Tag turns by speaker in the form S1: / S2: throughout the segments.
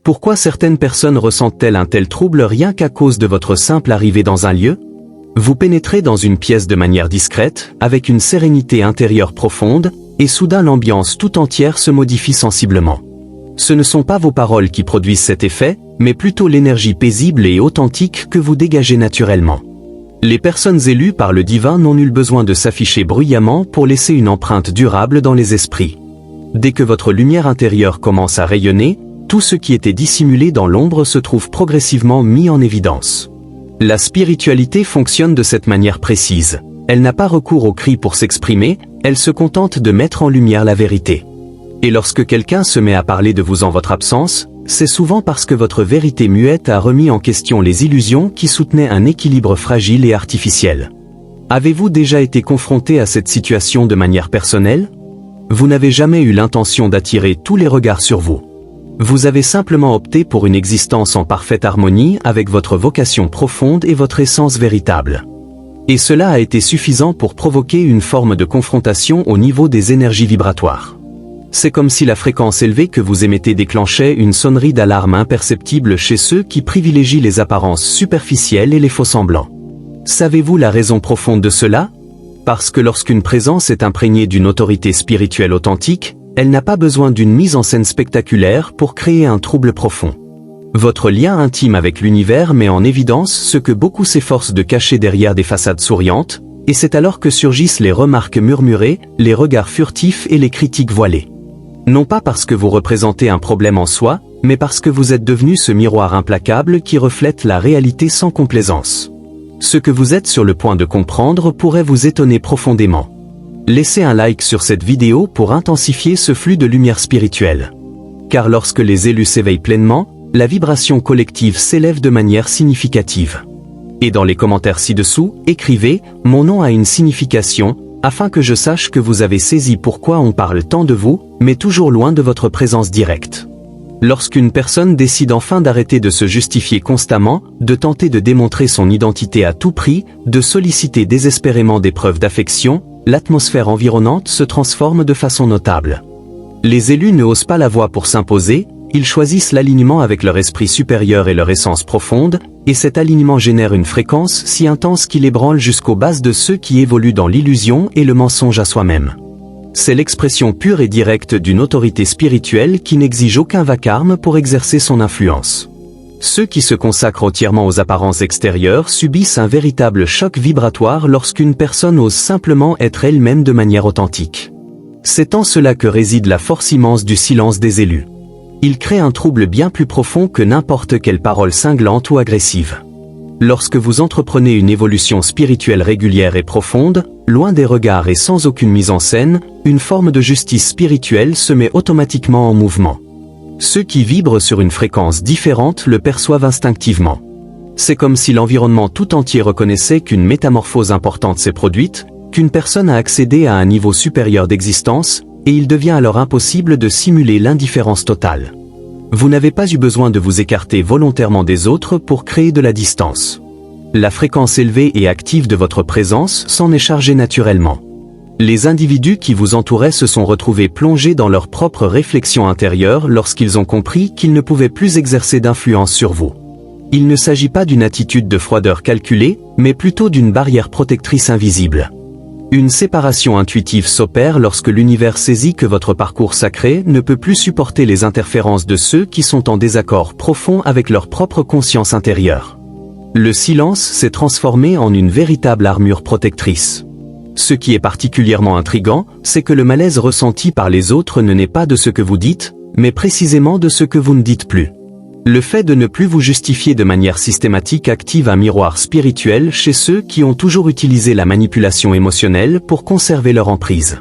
S1: Pourquoi certaines personnes ressentent-elles un tel trouble rien qu'à cause de votre simple arrivée dans un lieu? Vous pénétrez dans une pièce de manière discrète, avec une sérénité intérieure profonde, et soudain l'ambiance tout entière se modifie sensiblement. Ce ne sont pas vos paroles qui produisent cet effet, mais plutôt l'énergie paisible et authentique que vous dégagez naturellement. Les personnes élues par le divin n'ont nul besoin de s'afficher bruyamment pour laisser une empreinte durable dans les esprits. Dès que votre lumière intérieure commence à rayonner, tout ce qui était dissimulé dans l'ombre se trouve progressivement mis en évidence. La spiritualité fonctionne de cette manière précise. Elle n'a pas recours aux cris pour s'exprimer, elle se contente de mettre en lumière la vérité. Et lorsque quelqu'un se met à parler de vous en votre absence, c'est souvent parce que votre vérité muette a remis en question les illusions qui soutenaient un équilibre fragile et artificiel. Avez-vous déjà été confronté à cette situation de manière personnelle? Vous n'avez jamais eu l'intention d'attirer tous les regards sur vous. Vous avez simplement opté pour une existence en parfaite harmonie avec votre vocation profonde et votre essence véritable. Et cela a été suffisant pour provoquer une forme de confrontation au niveau des énergies vibratoires. C'est comme si la fréquence élevée que vous émettez déclenchait une sonnerie d'alarme imperceptible chez ceux qui privilégient les apparences superficielles et les faux-semblants. Savez-vous la raison profonde de cela? Parce que lorsqu'une présence est imprégnée d'une autorité spirituelle authentique, elle n'a pas besoin d'une mise en scène spectaculaire pour créer un trouble profond. Votre lien intime avec l'univers met en évidence ce que beaucoup s'efforcent de cacher derrière des façades souriantes, et c'est alors que surgissent les remarques murmurées, les regards furtifs et les critiques voilées. Non pas parce que vous représentez un problème en soi, mais parce que vous êtes devenu ce miroir implacable qui reflète la réalité sans complaisance. Ce que vous êtes sur le point de comprendre pourrait vous étonner profondément. Laissez un like sur cette vidéo pour intensifier ce flux de lumière spirituelle. Car lorsque les élus s'éveillent pleinement, la vibration collective s'élève de manière significative. Et dans les commentaires ci-dessous, écrivez « Mon nom a une signification » afin que je sache que vous avez saisi pourquoi on parle tant de vous, mais toujours loin de votre présence directe. Lorsqu'une personne décide enfin d'arrêter de se justifier constamment, de tenter de démontrer son identité à tout prix, de solliciter désespérément des preuves d'affection, l'atmosphère environnante se transforme de façon notable. Les élus ne osent pas la voix pour s'imposer, ils choisissent l'alignement avec leur esprit supérieur et leur essence profonde, et cet alignement génère une fréquence si intense qu'il ébranle jusqu'aux bases de ceux qui évoluent dans l'illusion et le mensonge à soi-même. C'est l'expression pure et directe d'une autorité spirituelle qui n'exige aucun vacarme pour exercer son influence. Ceux qui se consacrent entièrement aux apparences extérieures subissent un véritable choc vibratoire lorsqu'une personne ose simplement être elle-même de manière authentique. C'est en cela que réside la force immense du silence des élus. Il crée un trouble bien plus profond que n'importe quelle parole cinglante ou agressive. Lorsque vous entreprenez une évolution spirituelle régulière et profonde, loin des regards et sans aucune mise en scène, une forme de justice spirituelle se met automatiquement en mouvement. Ceux qui vibrent sur une fréquence différente le perçoivent instinctivement. C'est comme si l'environnement tout entier reconnaissait qu'une métamorphose importante s'est produite, qu'une personne a accédé à un niveau supérieur d'existence, et il devient alors impossible de simuler l'indifférence totale. Vous n'avez pas eu besoin de vous écarter volontairement des autres pour créer de la distance. La fréquence élevée et active de votre présence s'en est chargée naturellement. Les individus qui vous entouraient se sont retrouvés plongés dans leur propre réflexion intérieure lorsqu'ils ont compris qu'ils ne pouvaient plus exercer d'influence sur vous. Il ne s'agit pas d'une attitude de froideur calculée, mais plutôt d'une barrière protectrice invisible. Une séparation intuitive s'opère lorsque l'univers saisit que votre parcours sacré ne peut plus supporter les interférences de ceux qui sont en désaccord profond avec leur propre conscience intérieure. Le silence s'est transformé en une véritable armure protectrice. Ce qui est particulièrement intrigant, c'est que le malaise ressenti par les autres ne naît pas de ce que vous dites, mais précisément de ce que vous ne dites plus. Le fait de ne plus vous justifier de manière systématique active un miroir spirituel chez ceux qui ont toujours utilisé la manipulation émotionnelle pour conserver leur emprise.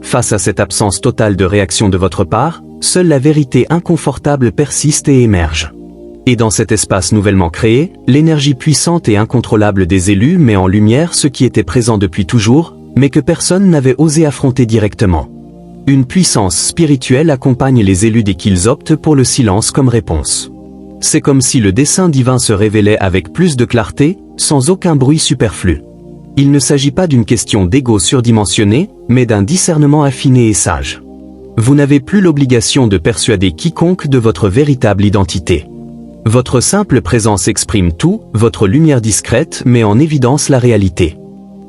S1: Face à cette absence totale de réaction de votre part, seule la vérité inconfortable persiste et émerge. Et dans cet espace nouvellement créé, l'énergie puissante et incontrôlable des élus met en lumière ce qui était présent depuis toujours, mais que personne n'avait osé affronter directement. Une puissance spirituelle accompagne les élus dès qu'ils optent pour le silence comme réponse. C'est comme si le dessein divin se révélait avec plus de clarté, sans aucun bruit superflu. Il ne s'agit pas d'une question d'ego surdimensionné, mais d'un discernement affiné et sage. Vous n'avez plus l'obligation de persuader quiconque de votre véritable identité. Votre simple présence exprime tout, votre lumière discrète met en évidence la réalité.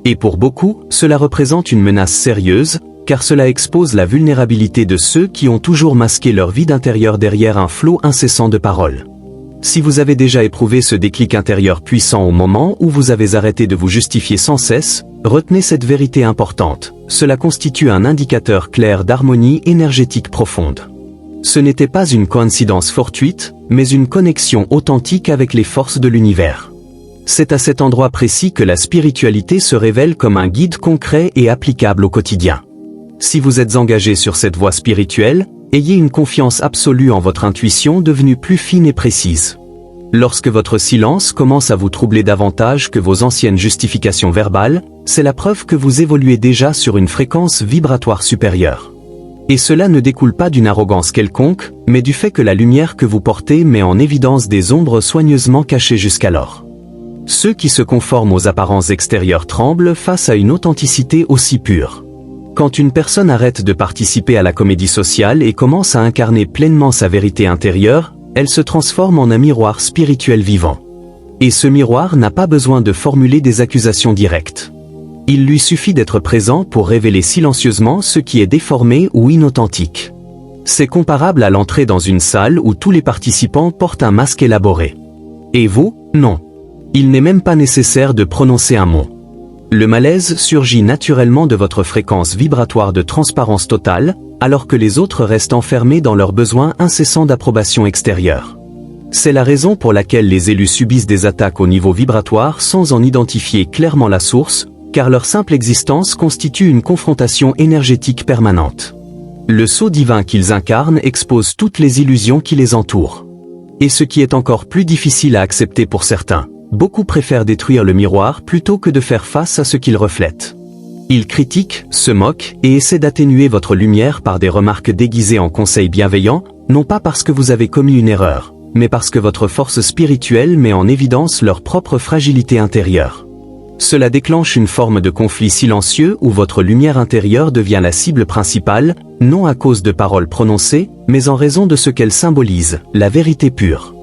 S1: Et pour beaucoup, cela représente une menace sérieuse, car cela expose la vulnérabilité de ceux qui ont toujours masqué leur vide intérieur derrière un flot incessant de paroles. Si vous avez déjà éprouvé ce déclic intérieur puissant au moment où vous avez arrêté de vous justifier sans cesse, retenez cette vérité importante. Cela constitue un indicateur clair d'harmonie énergétique profonde. Ce n'était pas une coïncidence fortuite, mais une connexion authentique avec les forces de l'univers. C'est à cet endroit précis que la spiritualité se révèle comme un guide concret et applicable au quotidien. Si vous êtes engagé sur cette voie spirituelle, ayez une confiance absolue en votre intuition devenue plus fine et précise. Lorsque votre silence commence à vous troubler davantage que vos anciennes justifications verbales, c'est la preuve que vous évoluez déjà sur une fréquence vibratoire supérieure. Et cela ne découle pas d'une arrogance quelconque, mais du fait que la lumière que vous portez met en évidence des ombres soigneusement cachées jusqu'alors. Ceux qui se conforment aux apparences extérieures tremblent face à une authenticité aussi pure. Quand une personne arrête de participer à la comédie sociale et commence à incarner pleinement sa vérité intérieure, elle se transforme en un miroir spirituel vivant. Et ce miroir n'a pas besoin de formuler des accusations directes. Il lui suffit d'être présent pour révéler silencieusement ce qui est déformé ou inauthentique. C'est comparable à l'entrée dans une salle où tous les participants portent un masque élaboré. Et vous, non. Il n'est même pas nécessaire de prononcer un mot. Le malaise surgit naturellement de votre fréquence vibratoire de transparence totale, alors que les autres restent enfermés dans leurs besoins incessants d'approbation extérieure. C'est la raison pour laquelle les élus subissent des attaques au niveau vibratoire sans en identifier clairement la source, car leur simple existence constitue une confrontation énergétique permanente. Le sceau divin qu'ils incarnent expose toutes les illusions qui les entourent. Et ce qui est encore plus difficile à accepter pour certains, beaucoup préfèrent détruire le miroir plutôt que de faire face à ce qu'il reflète. Ils critiquent, se moquent et essaient d'atténuer votre lumière par des remarques déguisées en conseils bienveillants, non pas parce que vous avez commis une erreur, mais parce que votre force spirituelle met en évidence leur propre fragilité intérieure. Cela déclenche une forme de conflit silencieux où votre lumière intérieure devient la cible principale, non à cause de paroles prononcées, mais en raison de ce qu'elle symbolise, la vérité pure.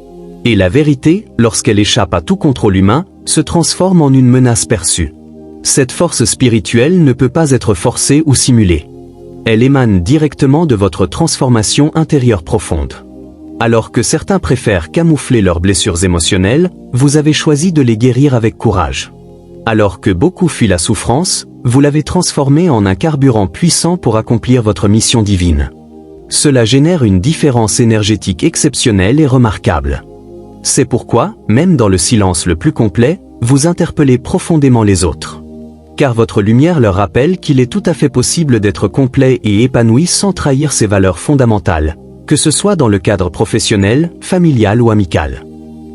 S1: Et la vérité, lorsqu'elle échappe à tout contrôle humain, se transforme en une menace perçue. Cette force spirituelle ne peut pas être forcée ou simulée. Elle émane directement de votre transformation intérieure profonde. Alors que certains préfèrent camoufler leurs blessures émotionnelles, vous avez choisi de les guérir avec courage. Alors que beaucoup fuient la souffrance, vous l'avez transformée en un carburant puissant pour accomplir votre mission divine. Cela génère une différence énergétique exceptionnelle et remarquable. C'est pourquoi, même dans le silence le plus complet, vous interpellez profondément les autres. Car votre lumière leur rappelle qu'il est tout à fait possible d'être complet et épanoui sans trahir ses valeurs fondamentales, que ce soit dans le cadre professionnel, familial ou amical.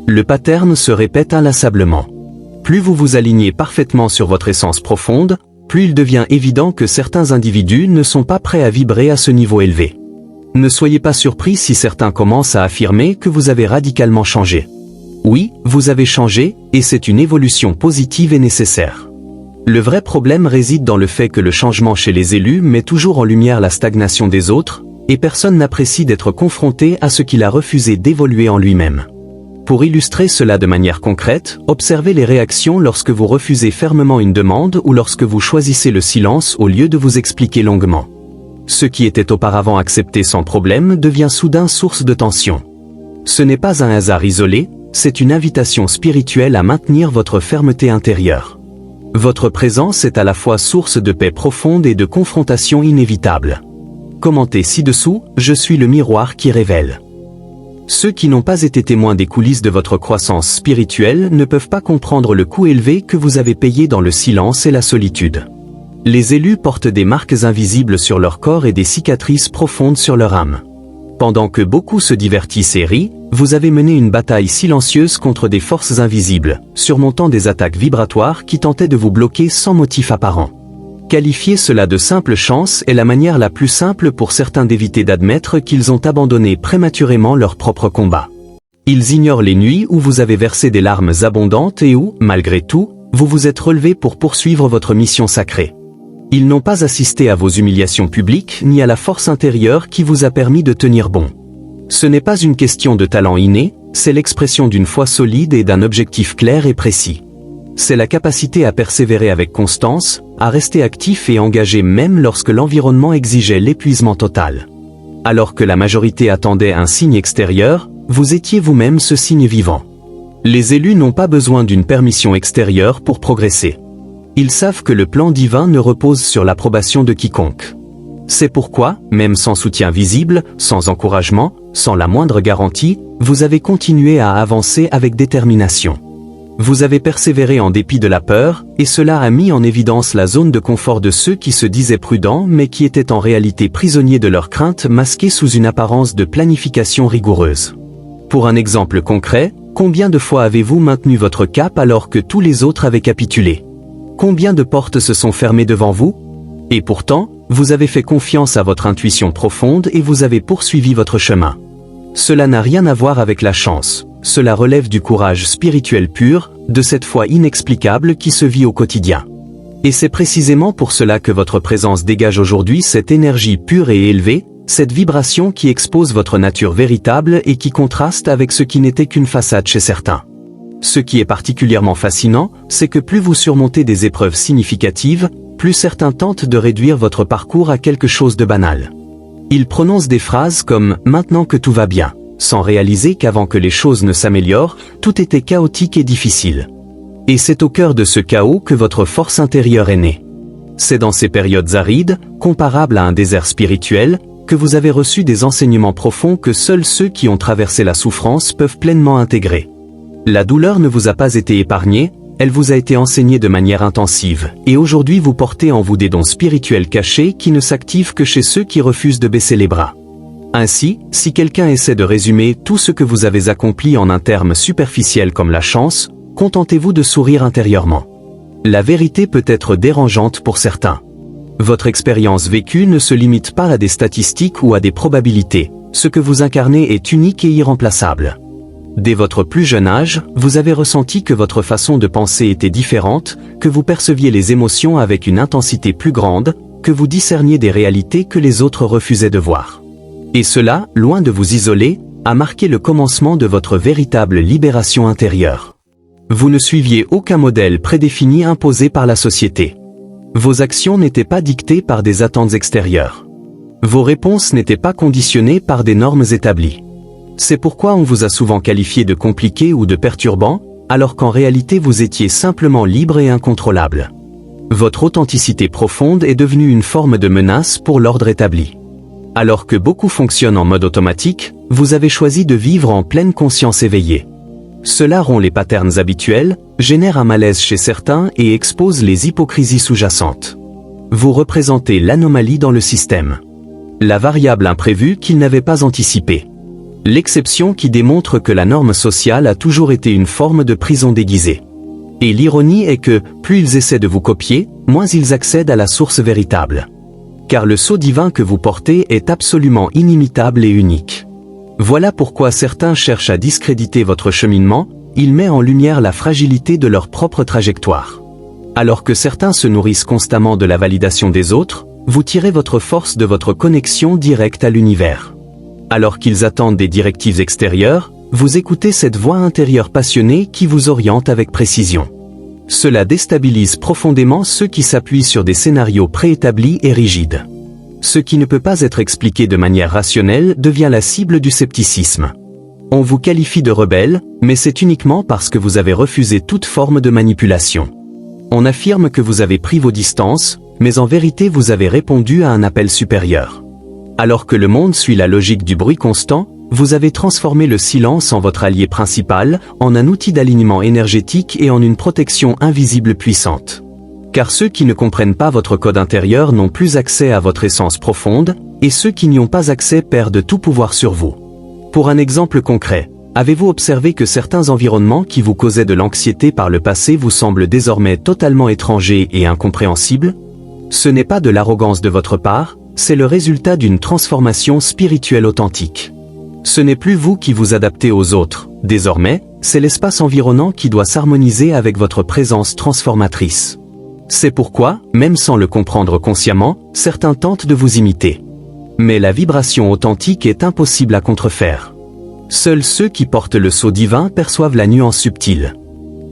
S1: Le pattern se répète inlassablement. Plus vous vous alignez parfaitement sur votre essence profonde, plus il devient évident que certains individus ne sont pas prêts à vibrer à ce niveau élevé. Ne soyez pas surpris si certains commencent à affirmer que vous avez radicalement changé. Oui, vous avez changé, et c'est une évolution positive et nécessaire. Le vrai problème réside dans le fait que le changement chez les élus met toujours en lumière la stagnation des autres, et personne n'apprécie d'être confronté à ce qu'il a refusé d'évoluer en lui-même. Pour illustrer cela de manière concrète, observez les réactions lorsque vous refusez fermement une demande ou lorsque vous choisissez le silence au lieu de vous expliquer longuement. Ce qui était auparavant accepté sans problème devient soudain source de tension. Ce n'est pas un hasard isolé, c'est une invitation spirituelle à maintenir votre fermeté intérieure. Votre présence est à la fois source de paix profonde et de confrontation inévitable. Commentez ci-dessous, je suis le miroir qui révèle. Ceux qui n'ont pas été témoins des coulisses de votre croissance spirituelle ne peuvent pas comprendre le coût élevé que vous avez payé dans le silence et la solitude. Les élus portent des marques invisibles sur leur corps et des cicatrices profondes sur leur âme. Pendant que beaucoup se divertissent et rient, vous avez mené une bataille silencieuse contre des forces invisibles, surmontant des attaques vibratoires qui tentaient de vous bloquer sans motif apparent. Qualifier cela de simple chance est la manière la plus simple pour certains d'éviter d'admettre qu'ils ont abandonné prématurément leur propre combat. Ils ignorent les nuits où vous avez versé des larmes abondantes et où, malgré tout, vous vous êtes relevé pour poursuivre votre mission sacrée. Ils n'ont pas assisté à vos humiliations publiques ni à la force intérieure qui vous a permis de tenir bon. Ce n'est pas une question de talent inné, c'est l'expression d'une foi solide et d'un objectif clair et précis. C'est la capacité à persévérer avec constance, à rester actif et engagé même lorsque l'environnement exigeait l'épuisement total. Alors que la majorité attendait un signe extérieur, vous étiez vous-même ce signe vivant. Les élus n'ont pas besoin d'une permission extérieure pour progresser. Ils savent que le plan divin ne repose sur l'approbation de quiconque. C'est pourquoi, même sans soutien visible, sans encouragement, sans la moindre garantie, vous avez continué à avancer avec détermination. Vous avez persévéré en dépit de la peur, et cela a mis en évidence la zone de confort de ceux qui se disaient prudents mais qui étaient en réalité prisonniers de leurs craintes masquées sous une apparence de planification rigoureuse. Pour un exemple concret, combien de fois avez-vous maintenu votre cap alors que tous les autres avaient capitulé? Combien de portes se sont fermées devant vous? Et pourtant, vous avez fait confiance à votre intuition profonde et vous avez poursuivi votre chemin. Cela n'a rien à voir avec la chance, cela relève du courage spirituel pur, de cette foi inexplicable qui se vit au quotidien. Et c'est précisément pour cela que votre présence dégage aujourd'hui cette énergie pure et élevée, cette vibration qui expose votre nature véritable et qui contraste avec ce qui n'était qu'une façade chez certains. Ce qui est particulièrement fascinant, c'est que plus vous surmontez des épreuves significatives, plus certains tentent de réduire votre parcours à quelque chose de banal. Ils prononcent des phrases comme « maintenant que tout va bien », sans réaliser qu'avant que les choses ne s'améliorent, tout était chaotique et difficile. Et c'est au cœur de ce chaos que votre force intérieure est née. C'est dans ces périodes arides, comparables à un désert spirituel, que vous avez reçu des enseignements profonds que seuls ceux qui ont traversé la souffrance peuvent pleinement intégrer. La douleur ne vous a pas été épargnée, elle vous a été enseignée de manière intensive, et aujourd'hui vous portez en vous des dons spirituels cachés qui ne s'activent que chez ceux qui refusent de baisser les bras. Ainsi, si quelqu'un essaie de résumer tout ce que vous avez accompli en un terme superficiel comme la chance, contentez-vous de sourire intérieurement. La vérité peut être dérangeante pour certains. Votre expérience vécue ne se limite pas à des statistiques ou à des probabilités, ce que vous incarnez est unique et irremplaçable. Dès votre plus jeune âge, vous avez ressenti que votre façon de penser était différente, que vous perceviez les émotions avec une intensité plus grande, que vous discerniez des réalités que les autres refusaient de voir. Et cela, loin de vous isoler, a marqué le commencement de votre véritable libération intérieure. Vous ne suiviez aucun modèle prédéfini imposé par la société. Vos actions n'étaient pas dictées par des attentes extérieures. Vos réponses n'étaient pas conditionnées par des normes établies. C'est pourquoi on vous a souvent qualifié de compliqué ou de perturbant, alors qu'en réalité vous étiez simplement libre et incontrôlable. Votre authenticité profonde est devenue une forme de menace pour l'ordre établi. Alors que beaucoup fonctionnent en mode automatique, vous avez choisi de vivre en pleine conscience éveillée. Cela rompt les patterns habituels, génère un malaise chez certains et expose les hypocrisies sous-jacentes. Vous représentez l'anomalie dans le système. La variable imprévue qu'ils n'avaient pas anticipée. L'exception qui démontre que la norme sociale a toujours été une forme de prison déguisée. Et l'ironie est que, plus ils essaient de vous copier, moins ils accèdent à la source véritable. Car le sceau divin que vous portez est absolument inimitable et unique. Voilà pourquoi certains cherchent à discréditer votre cheminement, il met en lumière la fragilité de leur propre trajectoire. Alors que certains se nourrissent constamment de la validation des autres, vous tirez votre force de votre connexion directe à l'univers. Alors qu'ils attendent des directives extérieures, vous écoutez cette voix intérieure passionnée qui vous oriente avec précision. Cela déstabilise profondément ceux qui s'appuient sur des scénarios préétablis et rigides. Ce qui ne peut pas être expliqué de manière rationnelle devient la cible du scepticisme. On vous qualifie de rebelle, mais c'est uniquement parce que vous avez refusé toute forme de manipulation. On affirme que vous avez pris vos distances, mais en vérité vous avez répondu à un appel supérieur. Alors que le monde suit la logique du bruit constant, vous avez transformé le silence en votre allié principal, en un outil d'alignement énergétique et en une protection invisible puissante. Car ceux qui ne comprennent pas votre code intérieur n'ont plus accès à votre essence profonde, et ceux qui n'y ont pas accès perdent tout pouvoir sur vous. Pour un exemple concret, avez-vous observé que certains environnements qui vous causaient de l'anxiété par le passé vous semblent désormais totalement étrangers et incompréhensibles? Ce n'est pas de l'arrogance de votre part, c'est le résultat d'une transformation spirituelle authentique. Ce n'est plus vous qui vous adaptez aux autres, désormais, c'est l'espace environnant qui doit s'harmoniser avec votre présence transformatrice. C'est pourquoi, même sans le comprendre consciemment, certains tentent de vous imiter. Mais la vibration authentique est impossible à contrefaire. Seuls ceux qui portent le sceau divin perçoivent la nuance subtile.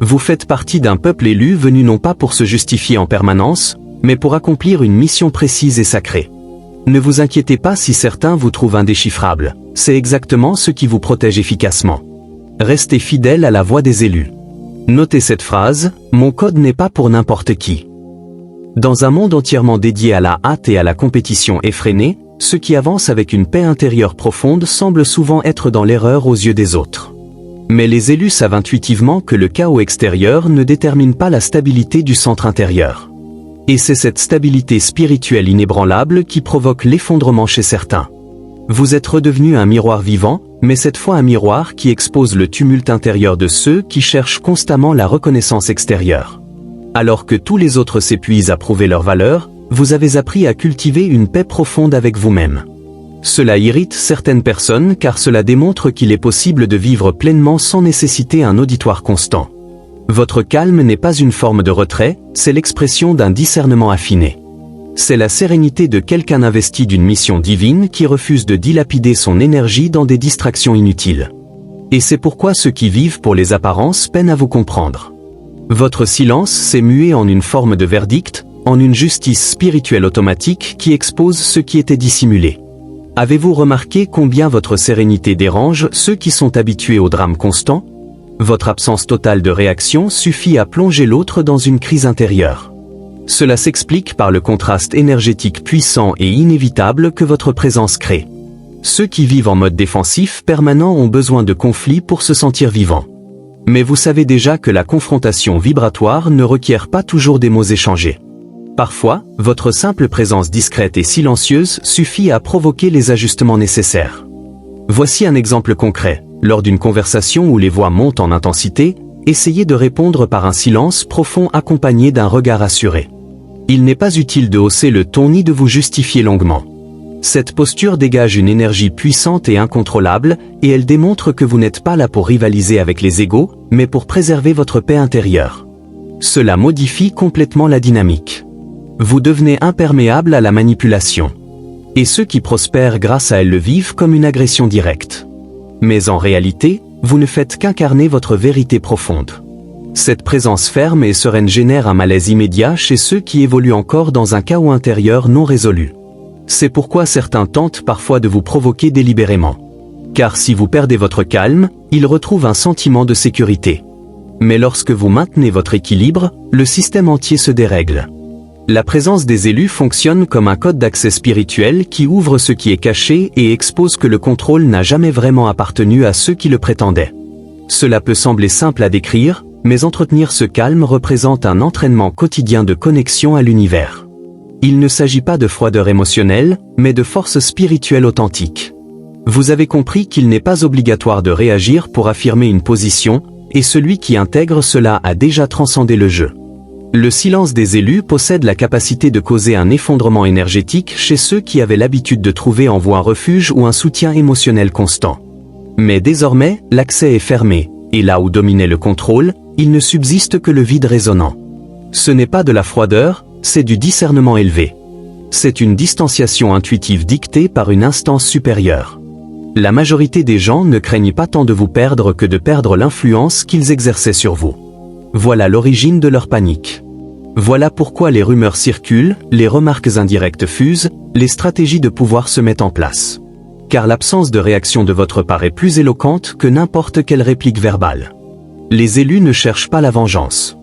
S1: Vous faites partie d'un peuple élu venu non pas pour se justifier en permanence, mais pour accomplir une mission précise et sacrée. Ne vous inquiétez pas si certains vous trouvent indéchiffrable, c'est exactement ce qui vous protège efficacement. Restez fidèle à la voix des élus. Notez cette phrase, mon code n'est pas pour n'importe qui. Dans un monde entièrement dédié à la hâte et à la compétition effrénée, ceux qui avancent avec une paix intérieure profonde semblent souvent être dans l'erreur aux yeux des autres. Mais les élus savent intuitivement que le chaos extérieur ne détermine pas la stabilité du centre intérieur. Et c'est cette stabilité spirituelle inébranlable qui provoque l'effondrement chez certains. Vous êtes redevenu un miroir vivant, mais cette fois un miroir qui expose le tumulte intérieur de ceux qui cherchent constamment la reconnaissance extérieure. Alors que tous les autres s'épuisent à prouver leur valeur, vous avez appris à cultiver une paix profonde avec vous-même. Cela irrite certaines personnes car cela démontre qu'il est possible de vivre pleinement sans nécessiter un auditoire constant. Votre calme n'est pas une forme de retrait, c'est l'expression d'un discernement affiné. C'est la sérénité de quelqu'un investi d'une mission divine qui refuse de dilapider son énergie dans des distractions inutiles. Et c'est pourquoi ceux qui vivent pour les apparences peinent à vous comprendre. Votre silence s'est mué en une forme de verdict, en une justice spirituelle automatique qui expose ce qui était dissimulé. Avez-vous remarqué combien votre sérénité dérange ceux qui sont habitués au drame constant ? Votre absence totale de réaction suffit à plonger l'autre dans une crise intérieure. Cela s'explique par le contraste énergétique puissant et inévitable que votre présence crée. Ceux qui vivent en mode défensif permanent ont besoin de conflits pour se sentir vivants. Mais vous savez déjà que la confrontation vibratoire ne requiert pas toujours des mots échangés. Parfois, votre simple présence discrète et silencieuse suffit à provoquer les ajustements nécessaires. Voici un exemple concret. Lors d'une conversation où les voix montent en intensité, essayez de répondre par un silence profond accompagné d'un regard assuré. Il n'est pas utile de hausser le ton ni de vous justifier longuement. Cette posture dégage une énergie puissante et incontrôlable, et elle démontre que vous n'êtes pas là pour rivaliser avec les égaux, mais pour préserver votre paix intérieure. Cela modifie complètement la dynamique. Vous devenez imperméable à la manipulation. Et ceux qui prospèrent grâce à elle le vivent comme une agression directe. Mais en réalité, vous ne faites qu'incarner votre vérité profonde. Cette présence ferme et sereine génère un malaise immédiat chez ceux qui évoluent encore dans un chaos intérieur non résolu. C'est pourquoi certains tentent parfois de vous provoquer délibérément. Car si vous perdez votre calme, ils retrouvent un sentiment de sécurité. Mais lorsque vous maintenez votre équilibre, le système entier se dérègle. La présence des élus fonctionne comme un code d'accès spirituel qui ouvre ce qui est caché et expose que le contrôle n'a jamais vraiment appartenu à ceux qui le prétendaient. Cela peut sembler simple à décrire, mais entretenir ce calme représente un entraînement quotidien de connexion à l'univers. Il ne s'agit pas de froideur émotionnelle, mais de force spirituelle authentique. Vous avez compris qu'il n'est pas obligatoire de réagir pour affirmer une position, et celui qui intègre cela a déjà transcendé le jeu. Le silence des élus possède la capacité de causer un effondrement énergétique chez ceux qui avaient l'habitude de trouver en vous un refuge ou un soutien émotionnel constant. Mais désormais, l'accès est fermé, et là où dominait le contrôle, il ne subsiste que le vide résonnant. Ce n'est pas de la froideur, c'est du discernement élevé. C'est une distanciation intuitive dictée par une instance supérieure. La majorité des gens ne craignent pas tant de vous perdre que de perdre l'influence qu'ils exerçaient sur vous. Voilà l'origine de leur panique. Voilà pourquoi les rumeurs circulent, les remarques indirectes fusent, les stratégies de pouvoir se mettent en place. Car l'absence de réaction de votre part est plus éloquente que n'importe quelle réplique verbale. Les élus ne cherchent pas la vengeance.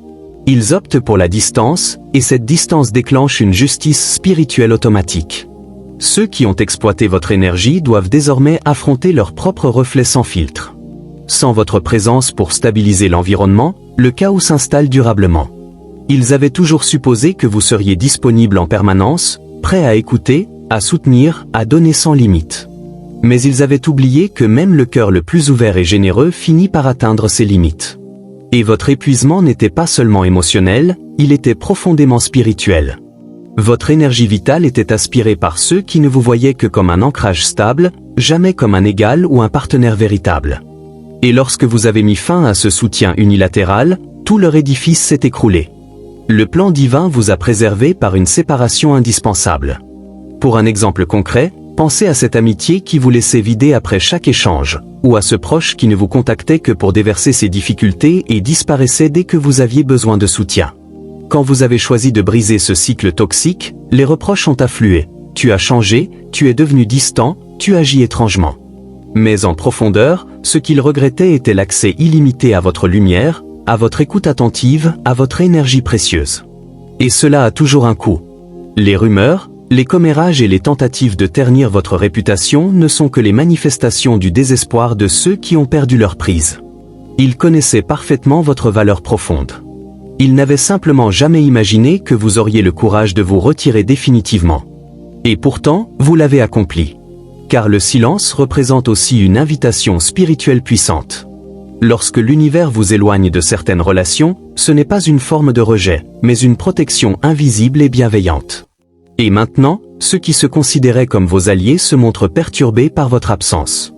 S1: Ils optent pour la distance, et cette distance déclenche une justice spirituelle automatique. Ceux qui ont exploité votre énergie doivent désormais affronter leurs propres reflets sans filtre. Sans votre présence pour stabiliser l'environnement, le chaos s'installe durablement. Ils avaient toujours supposé que vous seriez disponible en permanence, prêt à écouter, à soutenir, à donner sans limite. Mais ils avaient oublié que même le cœur le plus ouvert et généreux finit par atteindre ses limites. Et votre épuisement n'était pas seulement émotionnel, il était profondément spirituel. Votre énergie vitale était aspirée par ceux qui ne vous voyaient que comme un ancrage stable, jamais comme un égal ou un partenaire véritable. Et lorsque vous avez mis fin à ce soutien unilatéral, tout leur édifice s'est écroulé. Le plan divin vous a préservé par une séparation indispensable. Pour un exemple concret, pensez à cette amitié qui vous laissait vider après chaque échange, ou à ce proche qui ne vous contactait que pour déverser ses difficultés et disparaissait dès que vous aviez besoin de soutien. Quand vous avez choisi de briser ce cycle toxique, les reproches ont afflué. Tu as changé, tu es devenu distant, tu agis étrangement. Mais en profondeur, ce qu'il regrettait était l'accès illimité à votre lumière, à votre écoute attentive, à votre énergie précieuse. Et cela a toujours un coût. Les rumeurs, les commérages et les tentatives de ternir votre réputation ne sont que les manifestations du désespoir de ceux qui ont perdu leur prise. Ils connaissaient parfaitement votre valeur profonde. Ils n'avaient simplement jamais imaginé que vous auriez le courage de vous retirer définitivement. Et pourtant, vous l'avez accompli. Car le silence représente aussi une invitation spirituelle puissante. Lorsque l'univers vous éloigne de certaines relations, ce n'est pas une forme de rejet, mais une protection invisible et bienveillante. Et maintenant, ceux qui se considéraient comme vos alliés se montrent perturbés par votre absence.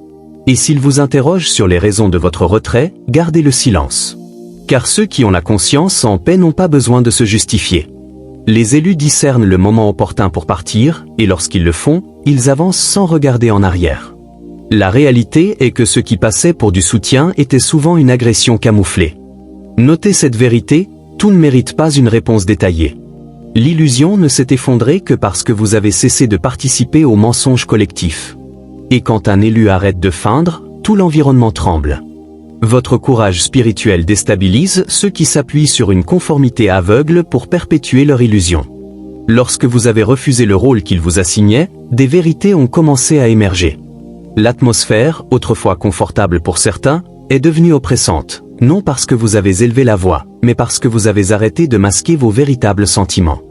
S1: Et s'ils vous interrogent sur les raisons de votre retrait, gardez le silence. Car ceux qui ont la conscience en paix n'ont pas besoin de se justifier. Les élus discernent le moment opportun pour partir, et lorsqu'ils le font, ils avancent sans regarder en arrière. La réalité est que ce qui passait pour du soutien était souvent une agression camouflée. Notez cette vérité, tout ne mérite pas une réponse détaillée. L'illusion ne s'est effondrée que parce que vous avez cessé de participer au mensonge collectif. Et quand un élu arrête de feindre, tout l'environnement tremble. Votre courage spirituel déstabilise ceux qui s'appuient sur une conformité aveugle pour perpétuer leur illusion. Lorsque vous avez refusé le rôle qu'il vous assignait, des vérités ont commencé à émerger. L'atmosphère, autrefois confortable pour certains, est devenue oppressante, non parce que vous avez élevé la voix, mais parce que vous avez arrêté de masquer vos véritables sentiments.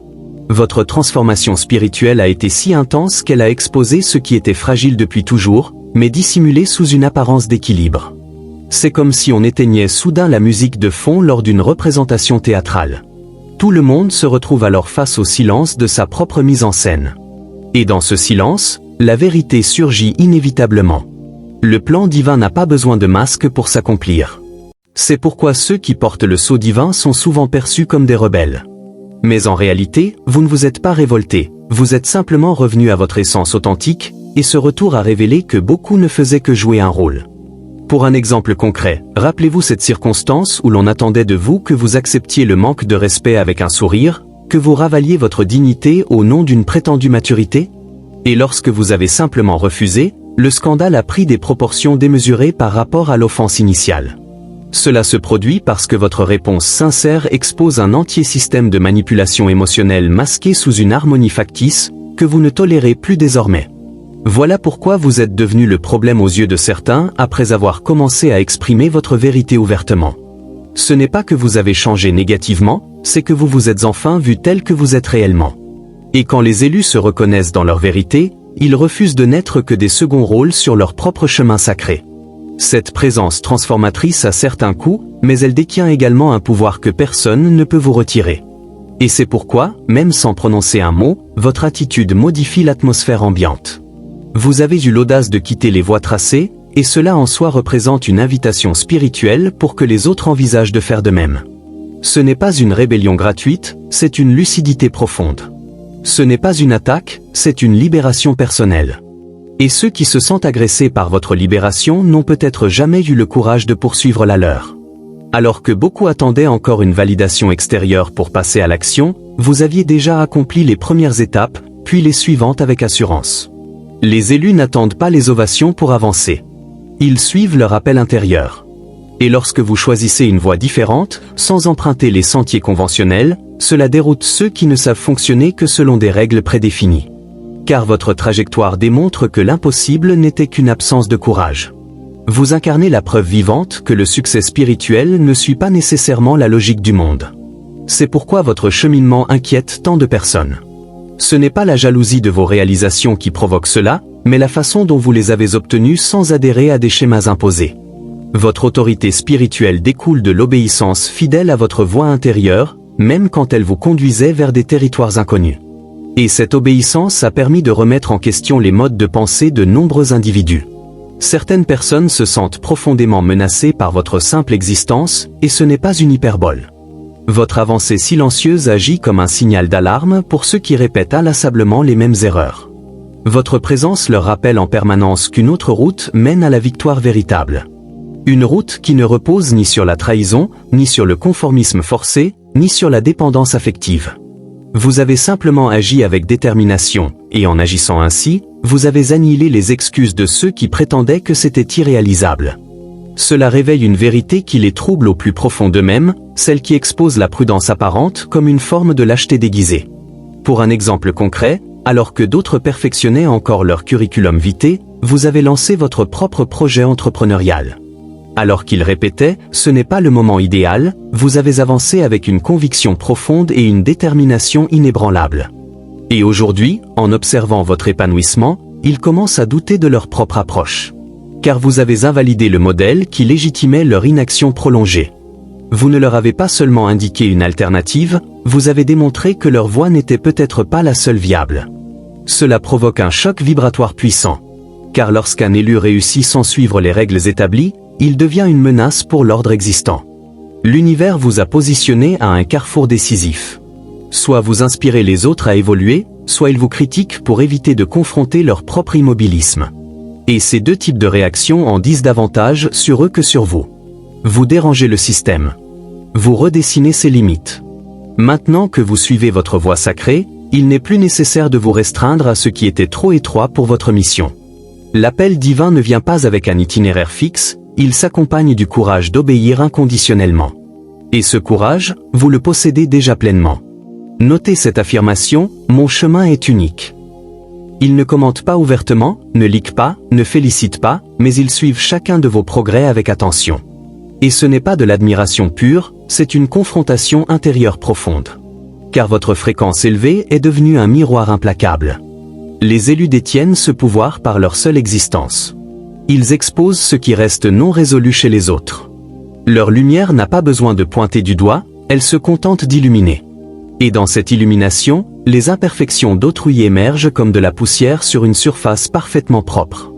S1: Votre transformation spirituelle a été si intense qu'elle a exposé ce qui était fragile depuis toujours, mais dissimulé sous une apparence d'équilibre. C'est comme si on éteignait soudain la musique de fond lors d'une représentation théâtrale. Tout le monde se retrouve alors face au silence de sa propre mise en scène. Et dans ce silence, la vérité surgit inévitablement. Le plan divin n'a pas besoin de masque pour s'accomplir. C'est pourquoi ceux qui portent le sceau divin sont souvent perçus comme des rebelles. Mais en réalité, vous ne vous êtes pas révoltés, vous êtes simplement revenu à votre essence authentique, et ce retour a révélé que beaucoup ne faisaient que jouer un rôle. Pour un exemple concret, rappelez-vous cette circonstance où l'on attendait de vous que vous acceptiez le manque de respect avec un sourire, que vous ravaliez votre dignité au nom d'une prétendue maturité? Et lorsque vous avez simplement refusé, le scandale a pris des proportions démesurées par rapport à l'offense initiale. Cela se produit parce que votre réponse sincère expose un entier système de manipulation émotionnelle masqué sous une harmonie factice, que vous ne tolérez plus désormais. Voilà pourquoi vous êtes devenu le problème aux yeux de certains après avoir commencé à exprimer votre vérité ouvertement. Ce n'est pas que vous avez changé négativement, c'est que vous vous êtes enfin vu tel que vous êtes réellement. Et quand les élus se reconnaissent dans leur vérité, ils refusent de n'être que des seconds rôles sur leur propre chemin sacré. Cette présence transformatrice a certes un coût, mais elle détient également un pouvoir que personne ne peut vous retirer. Et c'est pourquoi, même sans prononcer un mot, votre attitude modifie l'atmosphère ambiante. Vous avez eu l'audace de quitter les voies tracées, et cela en soi représente une invitation spirituelle pour que les autres envisagent de faire de même. Ce n'est pas une rébellion gratuite, c'est une lucidité profonde. Ce n'est pas une attaque, c'est une libération personnelle. Et ceux qui se sentent agressés par votre libération n'ont peut-être jamais eu le courage de poursuivre la leur. Alors que beaucoup attendaient encore une validation extérieure pour passer à l'action, vous aviez déjà accompli les premières étapes, puis les suivantes avec assurance. Les élus n'attendent pas les ovations pour avancer. Ils suivent leur appel intérieur. Et lorsque vous choisissez une voie différente, sans emprunter les sentiers conventionnels, cela déroute ceux qui ne savent fonctionner que selon des règles prédéfinies. Car votre trajectoire démontre que l'impossible n'était qu'une absence de courage. Vous incarnez la preuve vivante que le succès spirituel ne suit pas nécessairement la logique du monde. C'est pourquoi votre cheminement inquiète tant de personnes. Ce n'est pas la jalousie de vos réalisations qui provoque cela, mais la façon dont vous les avez obtenues sans adhérer à des schémas imposés. Votre autorité spirituelle découle de l'obéissance fidèle à votre voix intérieure, même quand elle vous conduisait vers des territoires inconnus. Et cette obéissance a permis de remettre en question les modes de pensée de nombreux individus. Certaines personnes se sentent profondément menacées par votre simple existence, et ce n'est pas une hyperbole. Votre avancée silencieuse agit comme un signal d'alarme pour ceux qui répètent inlassablement les mêmes erreurs. Votre présence leur rappelle en permanence qu'une autre route mène à la victoire véritable. Une route qui ne repose ni sur la trahison, ni sur le conformisme forcé, ni sur la dépendance affective. Vous avez simplement agi avec détermination, et en agissant ainsi, vous avez annihilé les excuses de ceux qui prétendaient que c'était irréalisable. Cela réveille une vérité qui les trouble au plus profond d'eux-mêmes, celle qui expose la prudence apparente comme une forme de lâcheté déguisée. Pour un exemple concret, alors que d'autres perfectionnaient encore leur curriculum vitae, vous avez lancé votre propre projet entrepreneurial. Alors qu'ils répétaient « ce n'est pas le moment idéal », vous avez avancé avec une conviction profonde et une détermination inébranlable. Et aujourd'hui, en observant votre épanouissement, ils commencent à douter de leur propre approche. Car vous avez invalidé le modèle qui légitimait leur inaction prolongée. Vous ne leur avez pas seulement indiqué une alternative, vous avez démontré que leur voie n'était peut-être pas la seule viable. Cela provoque un choc vibratoire puissant. Car lorsqu'un élu réussit sans suivre les règles établies, il devient une menace pour l'ordre existant. L'univers vous a positionné à un carrefour décisif. Soit vous inspirez les autres à évoluer, soit ils vous critiquent pour éviter de confronter leur propre immobilisme. Et ces deux types de réactions en disent davantage sur eux que sur vous. Vous dérangez le système. Vous redessinez ses limites. Maintenant que vous suivez votre voie sacrée, il n'est plus nécessaire de vous restreindre à ce qui était trop étroit pour votre mission. L'appel divin ne vient pas avec un itinéraire fixe, il s'accompagne du courage d'obéir inconditionnellement. Et ce courage, vous le possédez déjà pleinement. Notez cette affirmation, mon chemin est unique. Ils ne commentent pas ouvertement, ne likent pas, ne félicitent pas, mais ils suivent chacun de vos progrès avec attention. Et ce n'est pas de l'admiration pure, c'est une confrontation intérieure profonde. Car votre fréquence élevée est devenue un miroir implacable. Les élus détiennent ce pouvoir par leur seule existence. Ils exposent ce qui reste non résolu chez les autres. Leur lumière n'a pas besoin de pointer du doigt, elle se contente d'illuminer. Et dans cette illumination, les imperfections d'autrui émergent comme de la poussière sur une surface parfaitement propre.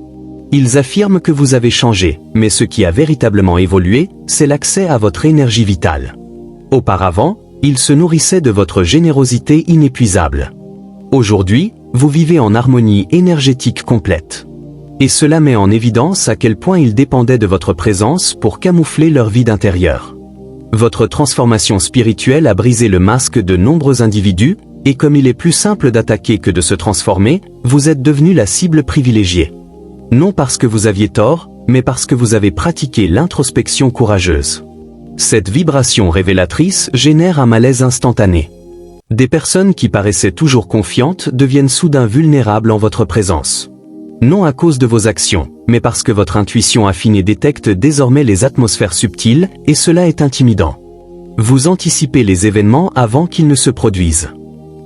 S1: Ils affirment que vous avez changé, mais ce qui a véritablement évolué, c'est l'accès à votre énergie vitale. Auparavant, ils se nourrissaient de votre générosité inépuisable. Aujourd'hui, vous vivez en harmonie énergétique complète. Et cela met en évidence à quel point ils dépendaient de votre présence pour camoufler leur vide intérieur. Votre transformation spirituelle a brisé le masque de nombreux individus, et comme il est plus simple d'attaquer que de se transformer, vous êtes devenu la cible privilégiée. Non parce que vous aviez tort, mais parce que vous avez pratiqué l'introspection courageuse. Cette vibration révélatrice génère un malaise instantané. Des personnes qui paraissaient toujours confiantes deviennent soudain vulnérables en votre présence. Non à cause de vos actions, mais parce que votre intuition affinée détecte désormais les atmosphères subtiles, et cela est intimidant. Vous anticipez les événements avant qu'ils ne se produisent.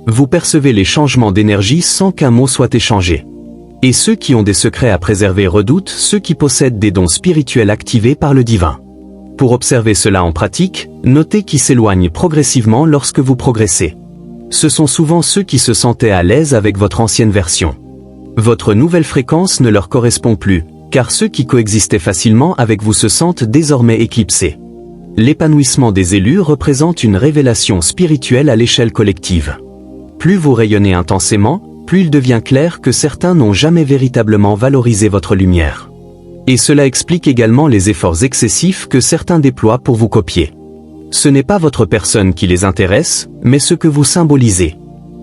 S1: Vous percevez les changements d'énergie sans qu'un mot soit échangé. Et ceux qui ont des secrets à préserver redoutent ceux qui possèdent des dons spirituels activés par le divin. Pour observer cela en pratique, notez qui s'éloignent progressivement lorsque vous progressez. Ce sont souvent ceux qui se sentaient à l'aise avec votre ancienne version. Votre nouvelle fréquence ne leur correspond plus, car ceux qui coexistaient facilement avec vous se sentent désormais éclipsés. L'épanouissement des élus représente une révélation spirituelle à l'échelle collective. Plus vous rayonnez intensément, plus il devient clair que certains n'ont jamais véritablement valorisé votre lumière. Et cela explique également les efforts excessifs que certains déploient pour vous copier. Ce n'est pas votre personne qui les intéresse, mais ce que vous symbolisez.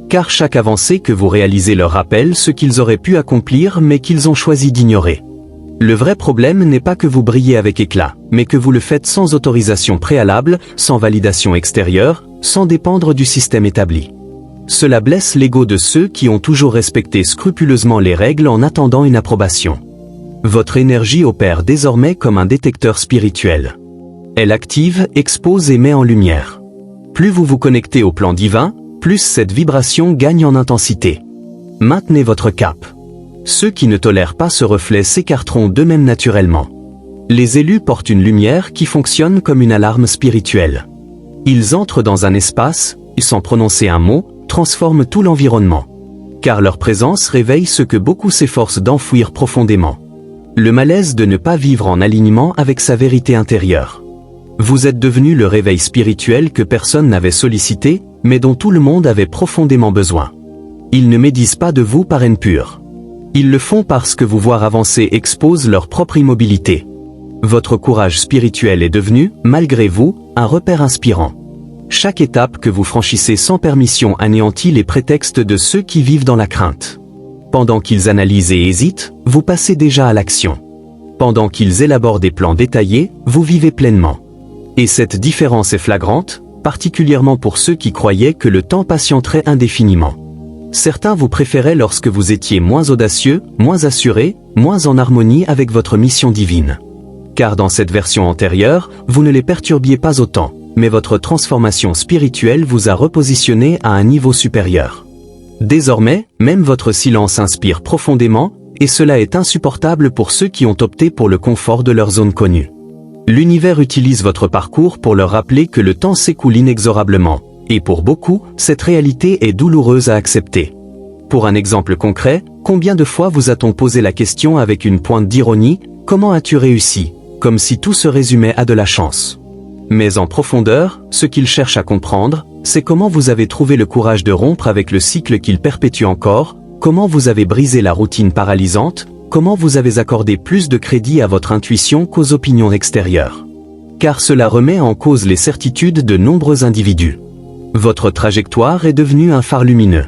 S1: Car chaque avancée que vous réalisez leur rappelle ce qu'ils auraient pu accomplir mais qu'ils ont choisi d'ignorer. Le vrai problème n'est pas que vous brillez avec éclat, mais que vous le faites sans autorisation préalable, sans validation extérieure, sans dépendre du système établi. Cela blesse l'ego de ceux qui ont toujours respecté scrupuleusement les règles en attendant une approbation. Votre énergie opère désormais comme un détecteur spirituel. Elle active, expose et met en lumière. Plus vous vous connectez au plan divin, plus cette vibration gagne en intensité. Maintenez votre cap. Ceux qui ne tolèrent pas ce reflet s'écarteront d'eux-mêmes naturellement. Les élus portent une lumière qui fonctionne comme une alarme spirituelle. Ils entrent dans un espace, sans prononcer un mot, transforment tout l'environnement. Car leur présence réveille ce que beaucoup s'efforcent d'enfouir profondément. Le malaise de ne pas vivre en alignement avec sa vérité intérieure. Vous êtes devenu le réveil spirituel que personne n'avait sollicité, mais dont tout le monde avait profondément besoin. Ils ne médisent pas de vous par haine pure. Ils le font parce que vous voir avancer expose leur propre immobilité. Votre courage spirituel est devenu, malgré vous, un repère inspirant. Chaque étape que vous franchissez sans permission anéantit les prétextes de ceux qui vivent dans la crainte. Pendant qu'ils analysent et hésitent, vous passez déjà à l'action. Pendant qu'ils élaborent des plans détaillés, vous vivez pleinement. Et cette différence est flagrante, particulièrement pour ceux qui croyaient que le temps patienterait indéfiniment. Certains vous préféraient lorsque vous étiez moins audacieux, moins assuré, moins en harmonie avec votre mission divine. Car dans cette version antérieure, vous ne les perturbiez pas autant, mais votre transformation spirituelle vous a repositionné à un niveau supérieur. Désormais, même votre silence inspire profondément, et cela est insupportable pour ceux qui ont opté pour le confort de leur zone connue. L'univers utilise votre parcours pour leur rappeler que le temps s'écoule inexorablement, et pour beaucoup, cette réalité est douloureuse à accepter. Pour un exemple concret, combien de fois vous a-t-on posé la question avec une pointe d'ironie, « Comment as-tu réussi ?» comme si tout se résumait à de la chance. Mais en profondeur, ce qu'ils cherchent à comprendre, c'est comment vous avez trouvé le courage de rompre avec le cycle qu'il perpétue encore, comment vous avez brisé la routine paralysante, comment vous avez accordé plus de crédit à votre intuition qu'aux opinions extérieures. Car cela remet en cause les certitudes de nombreux individus. Votre trajectoire est devenue un phare lumineux.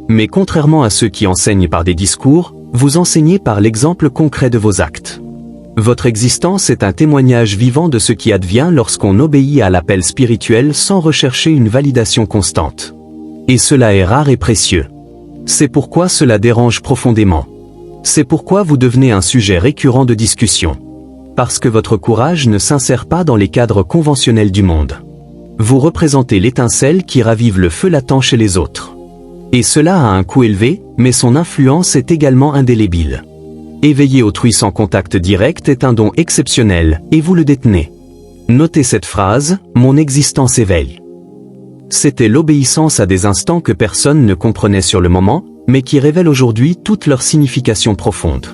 S1: Mais contrairement à ceux qui enseignent par des discours, vous enseignez par l'exemple concret de vos actes. Votre existence est un témoignage vivant de ce qui advient lorsqu'on obéit à l'appel spirituel sans rechercher une validation constante. Et cela est rare et précieux. C'est pourquoi cela dérange profondément. C'est pourquoi vous devenez un sujet récurrent de discussion. Parce que votre courage ne s'insère pas dans les cadres conventionnels du monde. Vous représentez l'étincelle qui ravive le feu latent chez les autres. Et cela a un coût élevé, mais son influence est également indélébile. Éveiller autrui sans contact direct est un don exceptionnel, et vous le détenez. Notez cette phrase, « Mon existence éveille ». C'était l'obéissance à des instants que personne ne comprenait sur le moment, mais qui révèlent aujourd'hui toute leur signification profonde.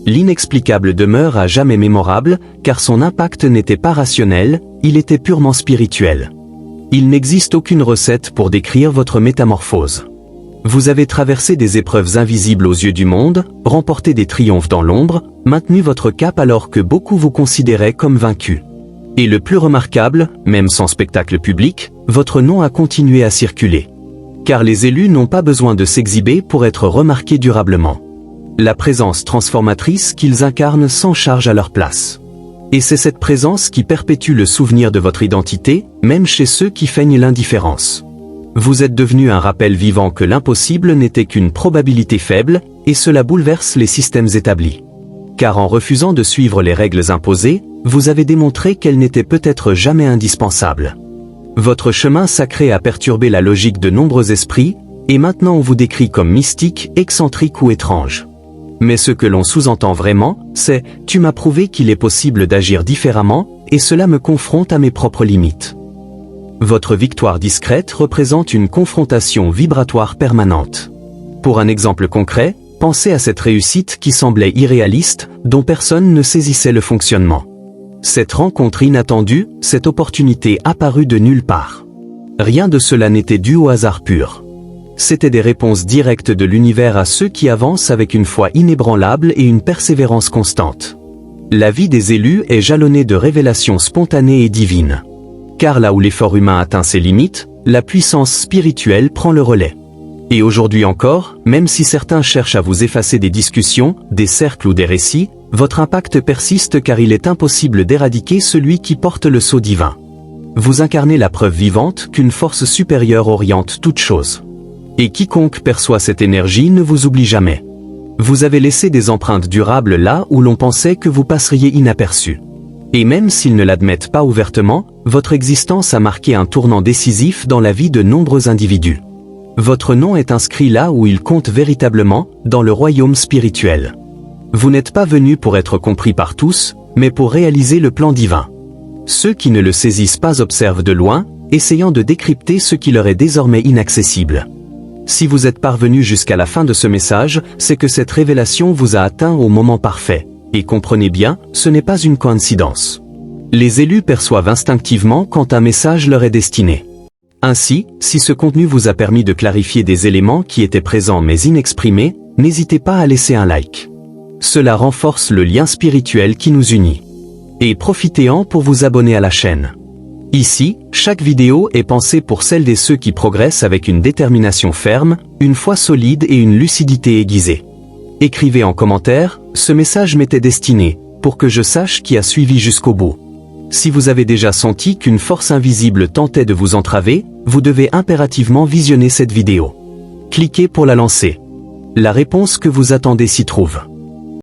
S1: L'inexplicable demeure à jamais mémorable, car son impact n'était pas rationnel, il était purement spirituel. Il n'existe aucune recette pour décrire votre métamorphose. Vous avez traversé des épreuves invisibles aux yeux du monde, remporté des triomphes dans l'ombre, maintenu votre cap alors que beaucoup vous considéraient comme vaincu. Et le plus remarquable, même sans spectacle public, votre nom a continué à circuler. Car les élus n'ont pas besoin de s'exhiber pour être remarqués durablement. La présence transformatrice qu'ils incarnent sans charge à leur place. Et c'est cette présence qui perpétue le souvenir de votre identité, même chez ceux qui feignent l'indifférence. Vous êtes devenu un rappel vivant que l'impossible n'était qu'une probabilité faible, et cela bouleverse les systèmes établis. Car en refusant de suivre les règles imposées, vous avez démontré qu'elles n'étaient peut-être jamais indispensables. Votre chemin sacré a perturbé la logique de nombreux esprits, et maintenant on vous décrit comme mystique, excentrique ou étrange. Mais ce que l'on sous-entend vraiment, c'est « Tu m'as prouvé qu'il est possible d'agir différemment, et cela me confronte à mes propres limites ». Votre victoire discrète représente une confrontation vibratoire permanente. Pour un exemple concret, pensez à cette réussite qui semblait irréaliste, dont personne ne saisissait le fonctionnement. Cette rencontre inattendue, cette opportunité apparue de nulle part. Rien de cela n'était dû au hasard pur. C'étaient des réponses directes de l'univers à ceux qui avancent avec une foi inébranlable et une persévérance constante. La vie des élus est jalonnée de révélations spontanées et divines. Car là où l'effort humain atteint ses limites, la puissance spirituelle prend le relais. Et aujourd'hui encore, même si certains cherchent à vous effacer des discussions, des cercles ou des récits, votre impact persiste car il est impossible d'éradiquer celui qui porte le sceau divin. Vous incarnez la preuve vivante qu'une force supérieure oriente toute chose. Et quiconque perçoit cette énergie ne vous oublie jamais. Vous avez laissé des empreintes durables là où l'on pensait que vous passeriez inaperçu. Et même s'ils ne l'admettent pas ouvertement, votre existence a marqué un tournant décisif dans la vie de nombreux individus. Votre nom est inscrit là où il compte véritablement, dans le royaume spirituel. Vous n'êtes pas venu pour être compris par tous, mais pour réaliser le plan divin. Ceux qui ne le saisissent pas observent de loin, essayant de décrypter ce qui leur est désormais inaccessible. Si vous êtes parvenu jusqu'à la fin de ce message, c'est que cette révélation vous a atteint au moment parfait. Et comprenez bien, ce n'est pas une coïncidence. Les élus perçoivent instinctivement quand un message leur est destiné. Ainsi, si ce contenu vous a permis de clarifier des éléments qui étaient présents mais inexprimés, n'hésitez pas à laisser un like. Cela renforce le lien spirituel qui nous unit. Et profitez-en pour vous abonner à la chaîne. Ici, chaque vidéo est pensée pour celles et ceux qui progressent avec une détermination ferme, une foi solide et une lucidité aiguisée. Écrivez en commentaire, ce message m'était destiné, pour que je sache qui a suivi jusqu'au bout. Si vous avez déjà senti qu'une force invisible tentait de vous entraver, vous devez impérativement visionner cette vidéo. Cliquez pour la lancer. La réponse que vous attendez s'y trouve.